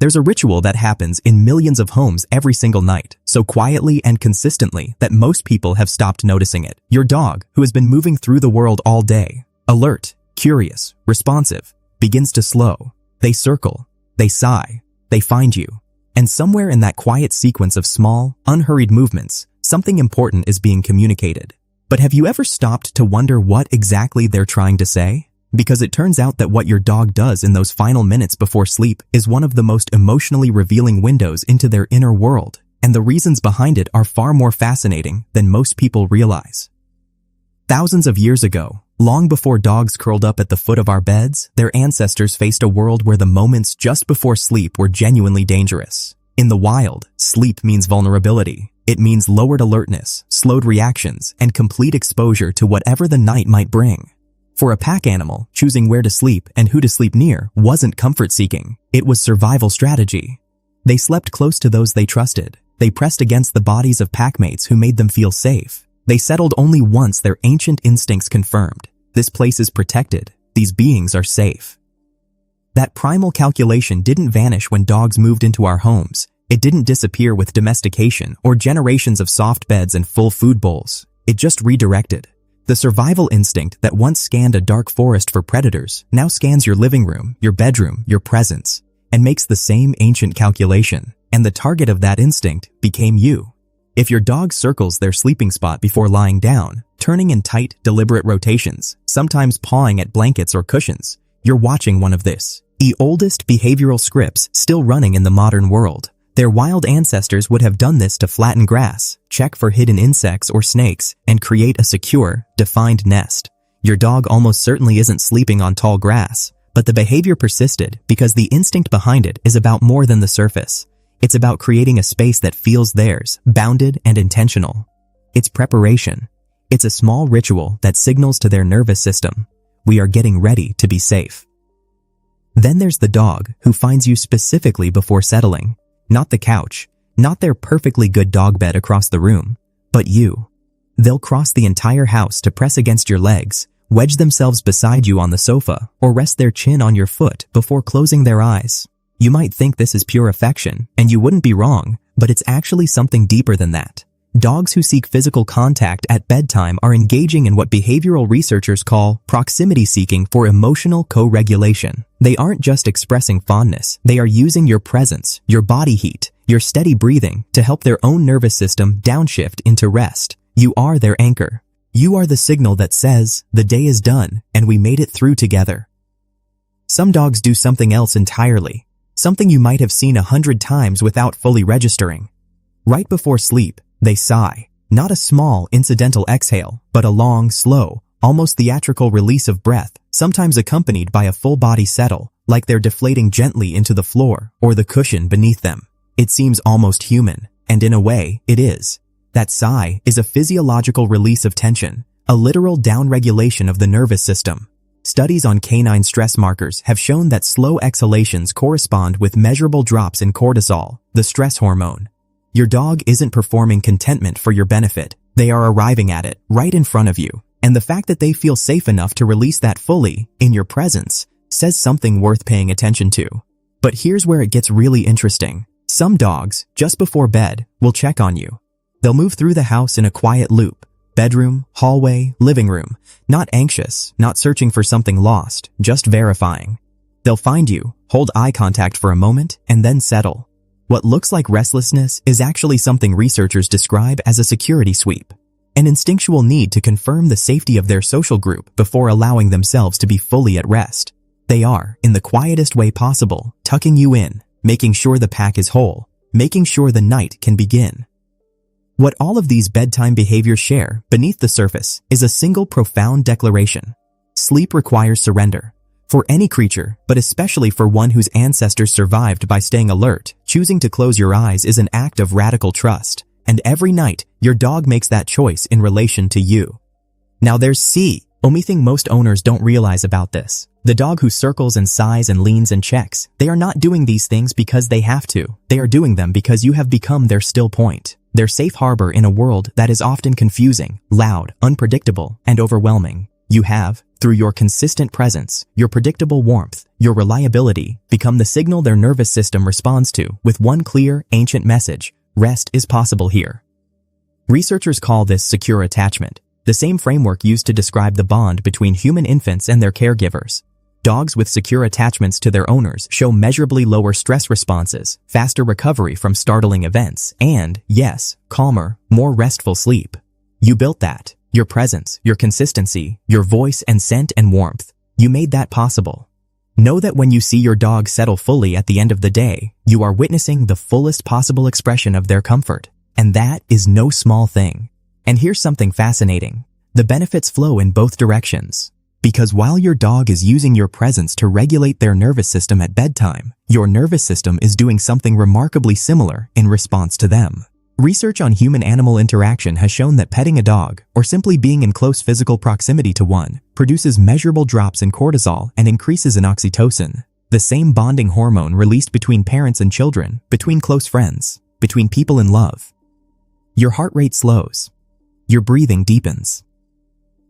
There's a ritual that happens in millions of homes every single night, so quietly and consistently that most people have stopped noticing it. Your dog, who has been moving through the world all day, alert, curious, responsive, begins to slow. They circle, they sigh, they find you. And somewhere in that quiet sequence of small, unhurried movements, something important is being communicated. But have you ever stopped to wonder what exactly they're trying to say? Because it turns out that what your dog does in those final minutes before sleep is one of the most emotionally revealing windows into their inner world, and the reasons behind it are far more fascinating than most people realize. Thousands of years ago, long before dogs curled up at the foot of our beds, their ancestors faced a world where the moments just before sleep were genuinely dangerous. In the wild, sleep means vulnerability. It means lowered alertness, slowed reactions, and complete exposure to whatever the night might bring. For a pack animal, choosing where to sleep and who to sleep near wasn't comfort-seeking. It was survival strategy. They slept close to those they trusted. They pressed against the bodies of packmates who made them feel safe. They settled only once their ancient instincts confirmed. This place is protected. These beings are safe. That primal calculation didn't vanish when dogs moved into our homes. It didn't disappear with domestication or generations of soft beds and full food bowls. It just redirected. The survival instinct that once scanned a dark forest for predators now scans your living room, your bedroom, your presence, and makes the same ancient calculation. And the target of that instinct became you. If your dog circles their sleeping spot before lying down, turning in tight, deliberate rotations, sometimes pawing at blankets or cushions, you're watching one of the oldest behavioral scripts still running in the modern world. Their wild ancestors would have done this to flatten grass, check for hidden insects or snakes, and create a secure, defined nest. Your dog almost certainly isn't sleeping on tall grass, but the behavior persisted because the instinct behind it is about more than the surface. It's about creating a space that feels theirs, bounded and intentional. It's preparation. It's a small ritual that signals to their nervous system, we are getting ready to be safe. Then there's the dog who finds you specifically before settling. Not the couch, not their perfectly good dog bed across the room, but you. They'll cross the entire house to press against your legs, wedge themselves beside you on the sofa, or rest their chin on your foot before closing their eyes. You might think this is pure affection, and you wouldn't be wrong, but it's actually something deeper than that. Dogs who seek physical contact at bedtime are engaging in what behavioral researchers call proximity seeking for emotional co-regulation. They aren't just expressing fondness, they are using your presence, your body heat, your steady breathing to help their own nervous system downshift into rest. You are their anchor. You are the signal that says, the day is done and we made it through together. Some dogs do something else entirely, something you might have seen 100 times without fully registering. Right before sleep, they sigh, not a small, incidental exhale, but a long, slow, almost theatrical release of breath, sometimes accompanied by a full-body settle, like they're deflating gently into the floor or the cushion beneath them. It seems almost human, and in a way, it is. That sigh is a physiological release of tension, a literal downregulation of the nervous system. Studies on canine stress markers have shown that slow exhalations correspond with measurable drops in cortisol, the stress hormone. Your dog isn't performing contentment for your benefit. They are arriving at it right in front of you. And the fact that they feel safe enough to release that fully, in your presence, says something worth paying attention to. But here's where it gets really interesting. Some dogs, just before bed, will check on you. They'll move through the house in a quiet loop. Bedroom, hallway, living room. Not anxious, not searching for something lost, just verifying. They'll find you, hold eye contact for a moment, and then settle. What looks like restlessness is actually something researchers describe as a security sweep, an instinctual need to confirm the safety of their social group before allowing themselves to be fully at rest. They are, in the quietest way possible, tucking you in, making sure the pack is whole, making sure the night can begin. What all of these bedtime behaviors share beneath the surface is a single profound declaration. Sleep requires surrender. For any creature, but especially for one whose ancestors survived by staying alert, choosing to close your eyes is an act of radical trust. And every night, your dog makes that choice in relation to you. Now there's C. Only thing most owners don't realize about this. The dog who circles and sighs and leans and checks, they are not doing these things because they have to. They are doing them because you have become their still point, their safe harbor in a world that is often confusing, loud, unpredictable, and overwhelming. You have, through your consistent presence, your predictable warmth, your reliability, become the signal their nervous system responds to with one clear, ancient message: rest is possible here. Researchers call this secure attachment, the same framework used to describe the bond between human infants and their caregivers. Dogs with secure attachments to their owners show measurably lower stress responses, faster recovery from startling events, and, yes, calmer, more restful sleep. You built that. Your presence, your consistency, your voice and scent and warmth. You made that possible. Know that when you see your dog settle fully at the end of the day, you are witnessing the fullest possible expression of their comfort. And that is no small thing. And here's something fascinating. The benefits flow in both directions. Because while your dog is using your presence to regulate their nervous system at bedtime, your nervous system is doing something remarkably similar in response to them. Research on human-animal interaction has shown that petting a dog, or simply being in close physical proximity to one, produces measurable drops in cortisol and increases in oxytocin, the same bonding hormone released between parents and children, between close friends, between people in love. Your heart rate slows. Your breathing deepens.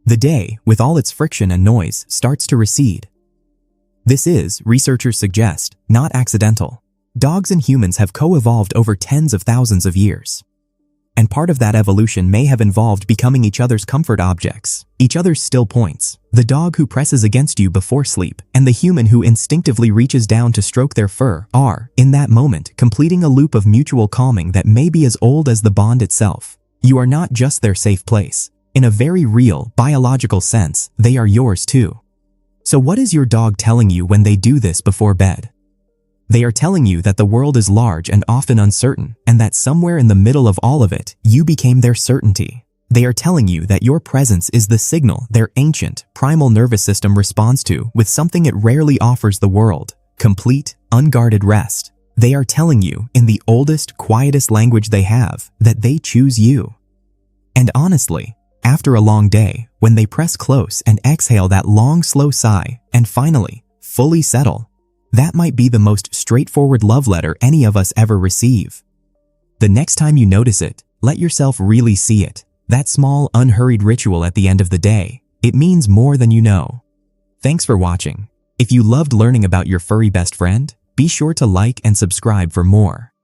The day, with all its friction and noise, starts to recede. This is, researchers suggest, not accidental. Dogs and humans have co-evolved over tens of thousands of years. And part of that evolution may have involved becoming each other's comfort objects, each other's still points. The dog who presses against you before sleep and the human who instinctively reaches down to stroke their fur are, in that moment, completing a loop of mutual calming that may be as old as the bond itself. You are not just their safe place. In a very real, biological sense, they are yours too. So what is your dog telling you when they do this before bed? They are telling you that the world is large and often uncertain, and that somewhere in the middle of all of it, you became their certainty. They are telling you that your presence is the signal their ancient, primal nervous system responds to with something it rarely offers the world: complete, unguarded rest. They are telling you, in the oldest, quietest language they have, that they choose you. And honestly, after a long day, when they press close and exhale that long, slow sigh, and finally, fully settle, that might be the most straightforward love letter any of us ever receive. The next time you notice it, let yourself really see it. That small, unhurried ritual at the end of the day. It means more than you know. Thanks for watching. If you loved learning about your furry best friend, be sure to like and subscribe for more.